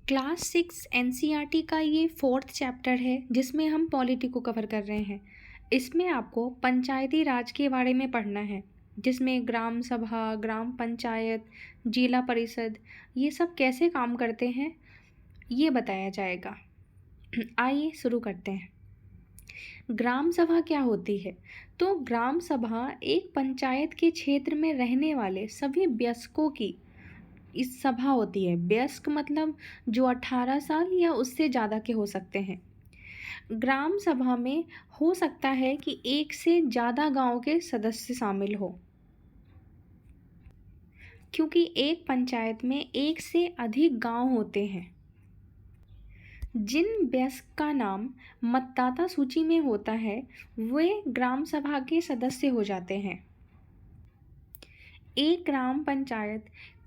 Class 6 NCERT का ये fourth chapter है जिसमें हम पॉलिटी को कवर कर रहे हैं। इसमें आपको पंचायती राज के बारे में पढ़ना है, जिसमें ग्राम सभा, ग्राम पंचायत, जिला परिषद ये सब कैसे काम करते हैं ये बताया जाएगा। आइए शुरू करते हैं। ग्राम सभा क्या होती है? तो ग्राम सभा एक पंचायत के क्षेत्र में रहने वाले सभी वयस्कों की इस सभा होती है। वयस्क मतलब जो 18 साल या उससे ज़्यादा के हो सकते हैं। ग्राम सभा में हो सकता है कि एक से ज़्यादा गांव के सदस्य शामिल हो, क्योंकि एक पंचायत में एक से अधिक गांव होते हैं। जिन वयस्क का नाम मतदाता सूची में होता है वे ग्राम सभा के सदस्य हो जाते हैं। एक ग्राम पंचायत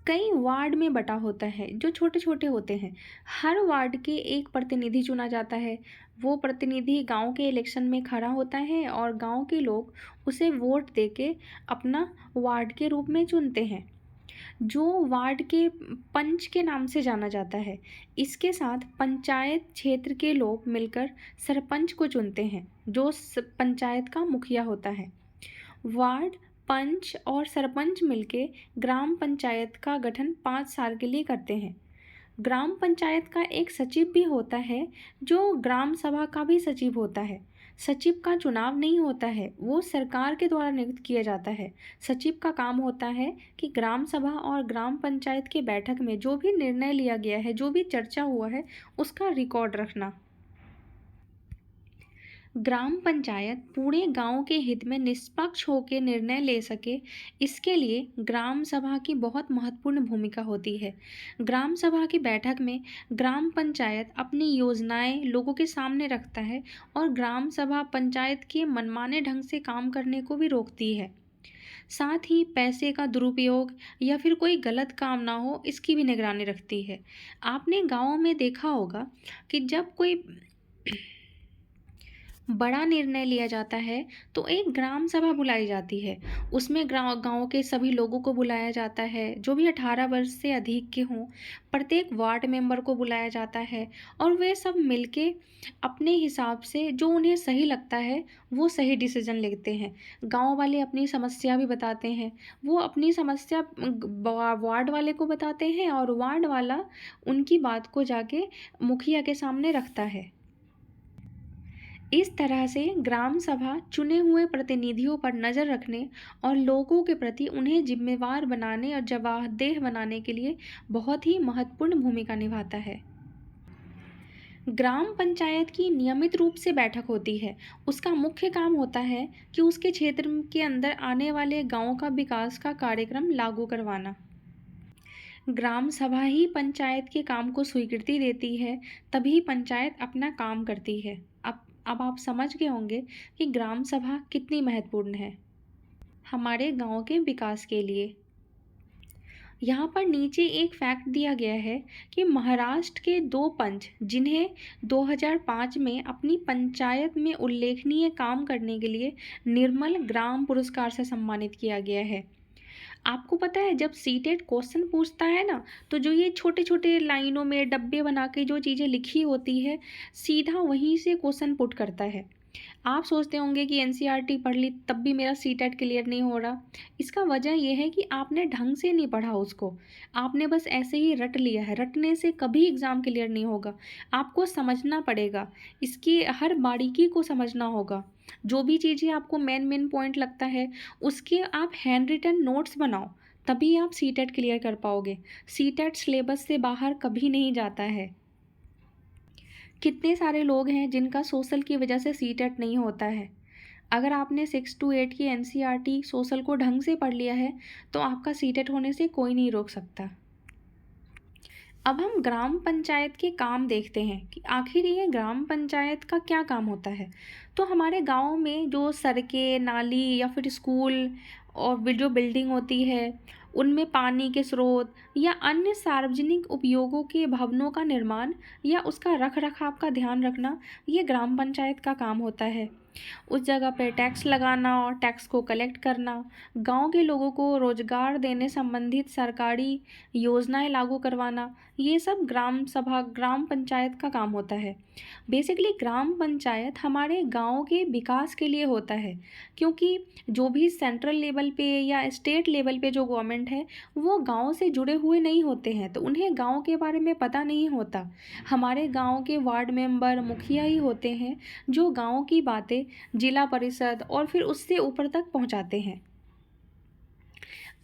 कई वार्ड में बटा होता है जो छोटे छोटे होते हैं। हर वार्ड के एक प्रतिनिधि चुना जाता है। वो प्रतिनिधि गांव के इलेक्शन में खड़ा होता है और गांव के लोग उसे वोट देके अपना वार्ड के रूप में चुनते हैं, जो वार्ड के पंच के नाम से जाना जाता है। इसके साथ पंचायत क्षेत्र के लोग मिलकर सरपंच को चुनते हैं, जो पंचायत का मुखिया होता है। वार्ड, पंच और सरपंच मिलके ग्राम पंचायत का गठन 5 साल के लिए करते हैं। ग्राम पंचायत का एक सचिव भी होता है, जो ग्राम सभा का भी सचिव होता है। सचिव का चुनाव नहीं होता है, वो सरकार के द्वारा नियुक्त किया जाता है। सचिव का काम होता है कि ग्राम सभा और ग्राम पंचायत की बैठक में जो भी निर्णय लिया गया है, जो भी चर्चा हुआ है, उसका रिकॉर्ड रखना। ग्राम पंचायत पूरे गांव के हित में निष्पक्ष होकर निर्णय ले सके, इसके लिए ग्राम सभा की बहुत महत्वपूर्ण भूमिका होती है। ग्राम सभा की बैठक में ग्राम पंचायत अपनी योजनाएं लोगों के सामने रखता है और ग्राम सभा पंचायत के मनमाने ढंग से काम करने को भी रोकती है। साथ ही पैसे का दुरुपयोग या फिर कोई गलत काम ना हो, इसकी भी निगरानी रखती है। आपने गाँव में देखा होगा कि जब कोई बड़ा निर्णय लिया जाता है तो एक ग्राम सभा बुलाई जाती है। उसमें गांव के सभी लोगों को बुलाया जाता है, जो भी 18 वर्ष से अधिक के हों। प्रत्येक वार्ड मेंबर को बुलाया जाता है और वे सब मिलके अपने हिसाब से जो उन्हें सही लगता है वो सही डिसीजन लेते हैं। गांव वाले अपनी समस्या भी बताते हैं, वो अपनी समस्या वार्ड वाले को बताते हैं और वार्ड वाला उनकी बात को जाके मुखिया के सामने रखता है। इस तरह से ग्राम सभा चुने हुए प्रतिनिधियों पर नज़र रखने और लोगों के प्रति उन्हें जिम्मेवार बनाने और जवाबदेह बनाने के लिए बहुत ही महत्वपूर्ण भूमिका निभाता है। ग्राम पंचायत की नियमित रूप से बैठक होती है। उसका मुख्य काम होता है कि उसके क्षेत्र के अंदर आने वाले गाँव का विकास का कार्यक्रम लागू करवाना। ग्राम सभा ही पंचायत के काम को स्वीकृति देती है, तभी पंचायत अपना काम करती है। अब आप समझ गए होंगे कि ग्राम सभा कितनी महत्वपूर्ण है हमारे गांव के विकास के लिए। यहाँ पर नीचे एक फैक्ट दिया गया है कि महाराष्ट्र के 2 पंच, जिन्हें 2005 में अपनी पंचायत में उल्लेखनीय काम करने के लिए निर्मल ग्राम पुरस्कार से सम्मानित किया गया है। आपको पता है जब सीटेट क्वेश्चन पूछता है ना, तो जो ये छोटे छोटे लाइनों में डब्बे बना के जो चीज़ें लिखी होती है, सीधा वहीं से क्वेश्चन पुट करता है। आप सोचते होंगे कि एनसीईआरटी पढ़ ली तब भी मेरा सीटेट क्लियर नहीं हो रहा। इसका वजह यह है कि आपने ढंग से नहीं पढ़ा उसको, आपने बस ऐसे ही रट लिया है। रटने से कभी एग्ज़ाम क्लियर नहीं होगा, आपको समझना पड़ेगा, इसकी हर बारीकी को समझना होगा। जो भी चीज़ें आपको मेन पॉइंट लगता है उसके आप हैंड रिटन नोट्स बनाओ, तभी आप सीटेट क्लियर कर पाओगे। सीटेट सिलेबस से बाहर कभी नहीं जाता है। कितने सारे लोग हैं जिनका सोशल की वजह से सीटेट नहीं होता है। अगर आपने 6 to 8 की एनसीईआरटी सोशल को ढंग से पढ़ लिया है तो आपका सीटेट होने से कोई नहीं रोक सकता। अब हम ग्राम पंचायत के काम देखते हैं कि आखिर ये ग्राम पंचायत का क्या काम होता है। तो हमारे गांव में जो सड़कें, नाली या फिर स्कूल और जो बिल्डिंग होती है, उनमें पानी के स्रोत या अन्य सार्वजनिक उपयोगों के भवनों का निर्माण या उसका रख रखाव का ध्यान रखना, ये ग्राम पंचायत का काम होता है। उस जगह पे टैक्स लगाना और टैक्स को कलेक्ट करना, गांव के लोगों को रोजगार देने संबंधित सरकारी योजनाएं लागू करवाना, ये सब ग्राम सभा ग्राम पंचायत का काम होता है। बेसिकली ग्राम पंचायत हमारे गांव के विकास के लिए होता है, क्योंकि जो भी सेंट्रल लेवल पे या स्टेट लेवल पे जो गवर्नमेंट है वो गांव से जुड़े हुए नहीं होते हैं, तो उन्हें गांव के बारे में पता नहीं होता। हमारे गांव के वार्ड मेंबर, मुखिया ही होते हैं जो गांव की बातें जिला परिषद और फिर उससे ऊपर तक पहुंचाते हैं।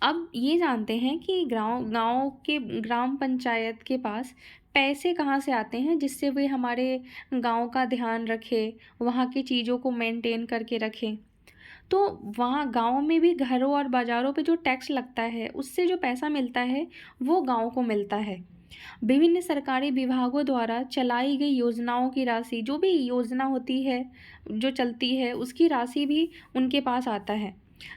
अब ये जानते हैं कि गांव गांव के ग्राम पंचायत के पास पैसे कहाँ से आते हैं जिससे वे हमारे गांव का ध्यान रखें, वहाँ की चीज़ों को मेंटेन करके रखें। तो वहाँ गांव में भी घरों और बाज़ारों पे जो टैक्स लगता है उससे जो पैसा मिलता है वो गांव को मिलता है। विभिन्न सरकारी विभागों द्वारा चलाई गई योजनाओं की राशि, जो भी योजना होती है जो चलती है उसकी राशि भी उनके पास आता है,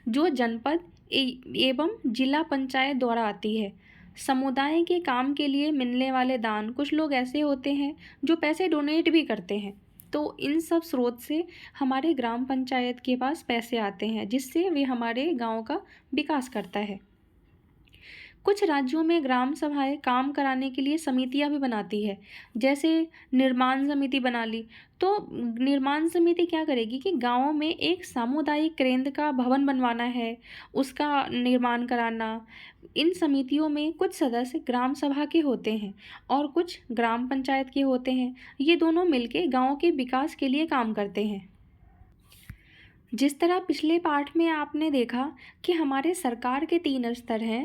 जो जनपद एवं जिला पंचायत द्वारा आती है। समुदाय के काम के लिए मिलने वाले दान, कुछ लोग ऐसे होते हैं जो पैसे डोनेट भी करते हैं, तो इन सब स्रोत से हमारे ग्राम पंचायत के पास पैसे आते हैं जिससे वे हमारे गांव का विकास करता है। कुछ राज्यों में ग्राम सभाएं काम कराने के लिए समितियां भी बनाती है, जैसे निर्माण समिति बना ली। तो निर्माण समिति क्या करेगी कि गांव में एक सामुदायिक केंद्र का भवन बनवाना है, उसका निर्माण कराना। इन समितियों में कुछ सदस्य ग्राम सभा के होते हैं और कुछ ग्राम पंचायत के होते हैं। ये दोनों मिलके गांव के विकास के लिए काम करते हैं। जिस तरह पिछले पाठ में आपने देखा कि हमारे सरकार के 3 स्तर हैं,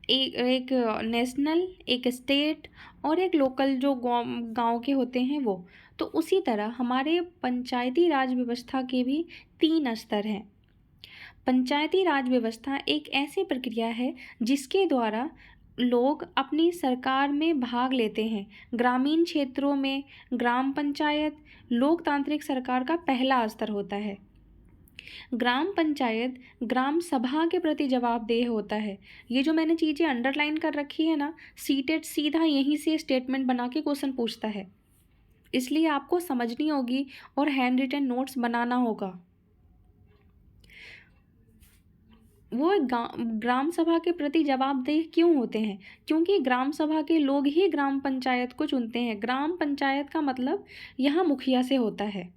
एक नेशनल, एक स्टेट और एक लोकल, जो गांव के होते हैं वो। तो उसी तरह हमारे पंचायती राज व्यवस्था के भी 3 स्तर हैं। पंचायती राज व्यवस्था एक ऐसी प्रक्रिया है जिसके द्वारा लोग अपनी सरकार में भाग लेते हैं। ग्रामीण क्षेत्रों में ग्राम पंचायत लोकतांत्रिक सरकार का पहला स्तर होता है। ग्राम पंचायत ग्राम सभा के प्रति जवाबदेह होता है। ये जो मैंने चीज़ें अंडरलाइन कर रखी है ना, सीटेट सीधा यहीं से स्टेटमेंट बना के क्वेश्चन पूछता है, इसलिए आपको समझनी होगी और हैंड रिटन नोट्स बनाना होगा। वो ग्राम सभा के प्रति जवाबदेह क्यों होते हैं? क्योंकि ग्राम सभा के लोग ही ग्राम पंचायत को चुनते हैं। ग्राम पंचायत का मतलब यहाँ मुखिया से होता है।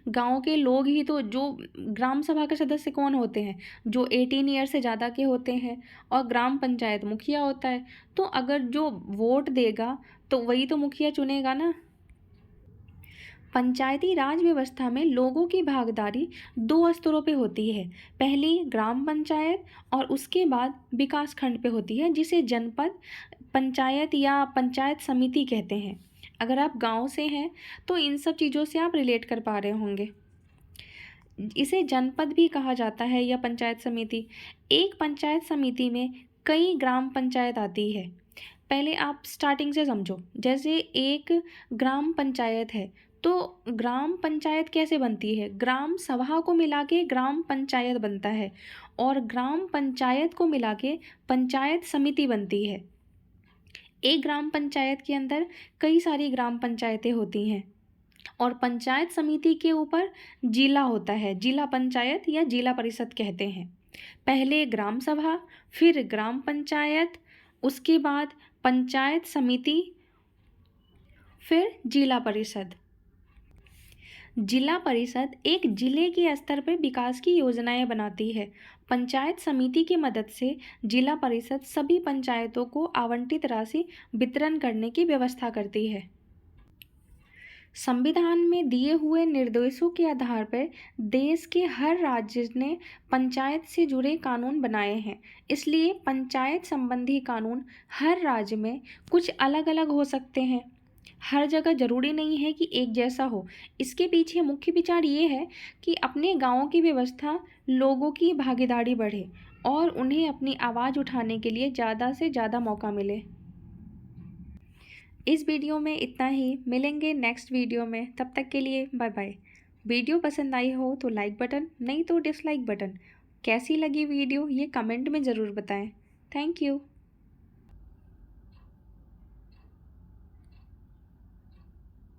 गांव के लोग ही तो, जो ग्राम सभा के सदस्य कौन होते हैं? जो 18 ईयर से ज़्यादा के होते हैं, और ग्राम पंचायत मुखिया होता है। तो अगर जो वोट देगा तो वही तो मुखिया चुनेगा ना। पंचायती राज व्यवस्था में लोगों की भागीदारी 2 स्तरों पे होती है। पहली ग्राम पंचायत और उसके बाद विकास खंड पे होती है, जिसे जनपद पंचायत या पंचायत समिति कहते हैं। अगर आप गांव से हैं तो इन सब चीज़ों से आप रिलेट कर पा रहे होंगे। इसे जनपद भी कहा जाता है या पंचायत समिति। एक पंचायत समिति में कई ग्राम पंचायत आती है। पहले आप स्टार्टिंग से समझो। जैसे एक ग्राम पंचायत है, तो ग्राम पंचायत कैसे बनती है? ग्राम सभा को मिला के ग्राम पंचायत बनता है, और ग्राम पंचायत को मिला के पंचायत समिति बनती है। एक ग्राम पंचायत के अंदर कई सारी ग्राम पंचायतें होती हैं, और पंचायत समिति के ऊपर जिला होता है, जिला पंचायत या जिला परिषद कहते हैं। पहले ग्राम सभा, फिर ग्राम पंचायत, उसके बाद पंचायत समिति, फिर जिला परिषद। जिला परिषद एक जिले के स्तर पर विकास की योजनाएं बनाती है। पंचायत समिति की मदद से जिला परिषद सभी पंचायतों को आवंटित राशि वितरण करने की व्यवस्था करती है। संविधान में दिए हुए निर्देशों के आधार पर देश के हर राज्य ने पंचायत से जुड़े कानून बनाए हैं। इसलिए पंचायत संबंधी कानून हर राज्य में कुछ अलग अलग हो सकते हैं। हर जगह ज़रूरी नहीं है कि एक जैसा हो। इसके पीछे मुख्य विचार ये है कि अपने गाँव की व्यवस्था, लोगों की भागीदारी बढ़े और उन्हें अपनी आवाज़ उठाने के लिए ज़्यादा से ज़्यादा मौका मिले। इस वीडियो में इतना ही। मिलेंगे नेक्स्ट वीडियो में। तब तक के लिए बाय बाय। वीडियो पसंद आई हो तो लाइक बटन, नहीं तो डिसलाइक बटन। कैसी लगी वीडियो ये कमेंट में ज़रूर बताएं। Thank you.